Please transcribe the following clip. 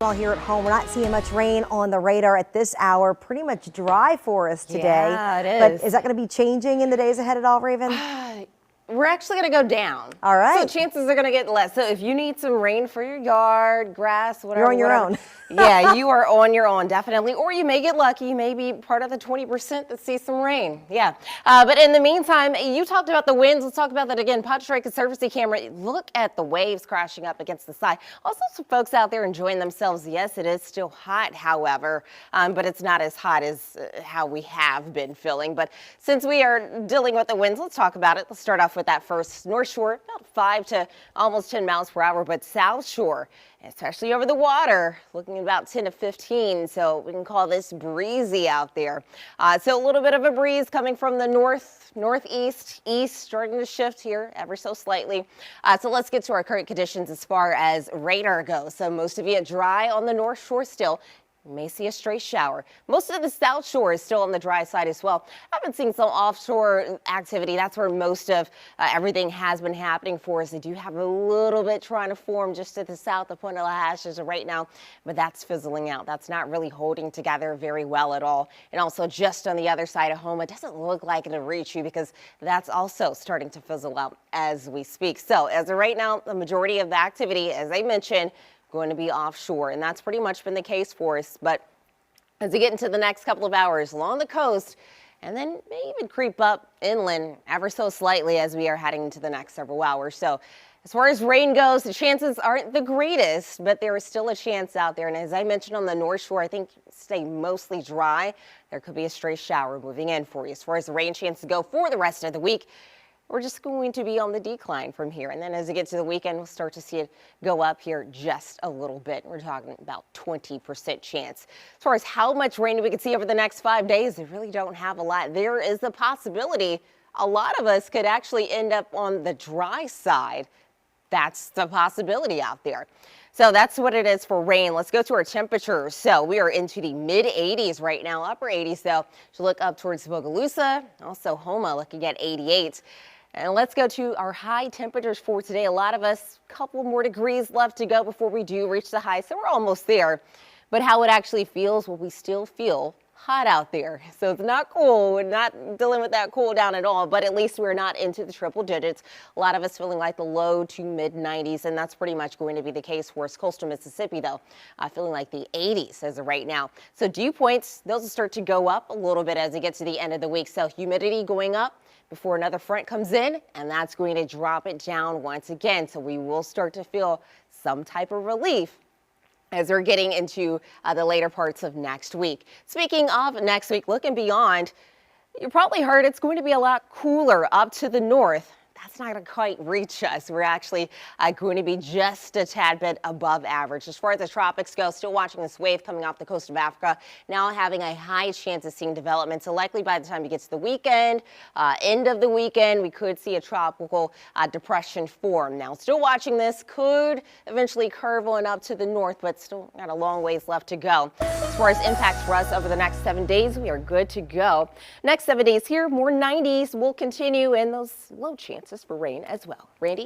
Well, here at home, we're not seeing much rain on the radar at this hour. Pretty much dry for us today. Yeah, it is. But is that going to be changing in the days ahead at all, Raven? We're actually going to go down. All right. So chances are going to get less. So if you need some rain for your yard, grass, whatever. You're on your own. Yeah, you are on your own, definitely. Or you may get lucky. You may be part of the 20% that see some rain. Yeah. But in the meantime, you talked about the winds. Let's talk about that again. Podstrike Conservancy camera. Look at the waves crashing up against the side. Also, some folks out there enjoying themselves. Yes, it is still hot, however, but it's not as hot as how we have been feeling. But since we are dealing with the winds, let's talk about it. Let's start off with that first. North Shore, about 5 to almost 10 miles per hour, but South Shore, especially over the water, looking at about 10 to 15. So we can call this breezy out there. So a little bit of a breeze coming from the northeast, east, starting to shift here ever so slightly. So let's get to our current conditions as far as radar goes. So most of you dry on the North Shore still. You may see a stray shower. Most of the South Shore is still on the dry side as well. I've been seeing some offshore activity. That's where most of everything has been happening for us. They do have a little bit trying to form just to the south of Point Lahatches right now, but that's fizzling out. That's not really holding together very well at all. And also just on the other side of home, it doesn't look like it'll reach you because that's also starting to fizzle out as we speak. So as of right now, the majority of the activity, as I mentioned, going to be offshore, and that's pretty much been the case for us. But as we get into the next couple of hours along the coast, and then may even creep up inland ever so slightly as we are heading into the next several hours. So as far as rain goes, the chances aren't the greatest, but there is still a chance out there. And as I mentioned on the North Shore, I think stay mostly dry. There could be a stray shower moving in for you. As far as the rain chances go for the rest of the week, we're just going to be on the decline from here. And then as we get to the weekend, we'll start to see it go up here just a little bit. We're talking about 20% chance. As far as how much rain we could see over the next 5 days, we really don't have a lot. There is a possibility a lot of us could actually end up on the dry side. That's the possibility out there. So that's what it is for rain. Let's go to our temperatures. So we are into the mid 80s right now, upper 80s though. So look up towards Bogalusa, also Houma looking at 88. And let's go to our high temperatures for today. A lot of us, a couple more degrees left to go before we do reach the high. So we're almost there. But how it actually feels, well, we still feel hot out there. So it's not cool. We're not dealing with that cool down at all, but at least we're not into the triple digits. A lot of us feeling like the low to mid 90s, and that's pretty much going to be the case for us. Coastal Mississippi, though, feeling like the 80s as of right now. So dew points, those will start to go up a little bit as we get to the end of the week. So humidity going up before another front comes in, and that's going to drop it down once again. So we will start to feel some type of relief as we're getting into the later parts of next week. Speaking of next week, looking beyond, you probably heard it's going to be a lot cooler up to the north. That's not going to quite reach us. We're actually going to be just a tad bit above average. As far as the tropics go, still watching this wave coming off the coast of Africa, now having a high chance of seeing development. So likely by the time you get to the weekend, end of the weekend, we could see a tropical depression form. Now, still watching this, could eventually curve on up to the north, but still got a long ways left to go. As far as impacts for us over the next 7 days, we are good to go. Next 7 days here, more 90s will continue and those low chances for rain as well. Randy?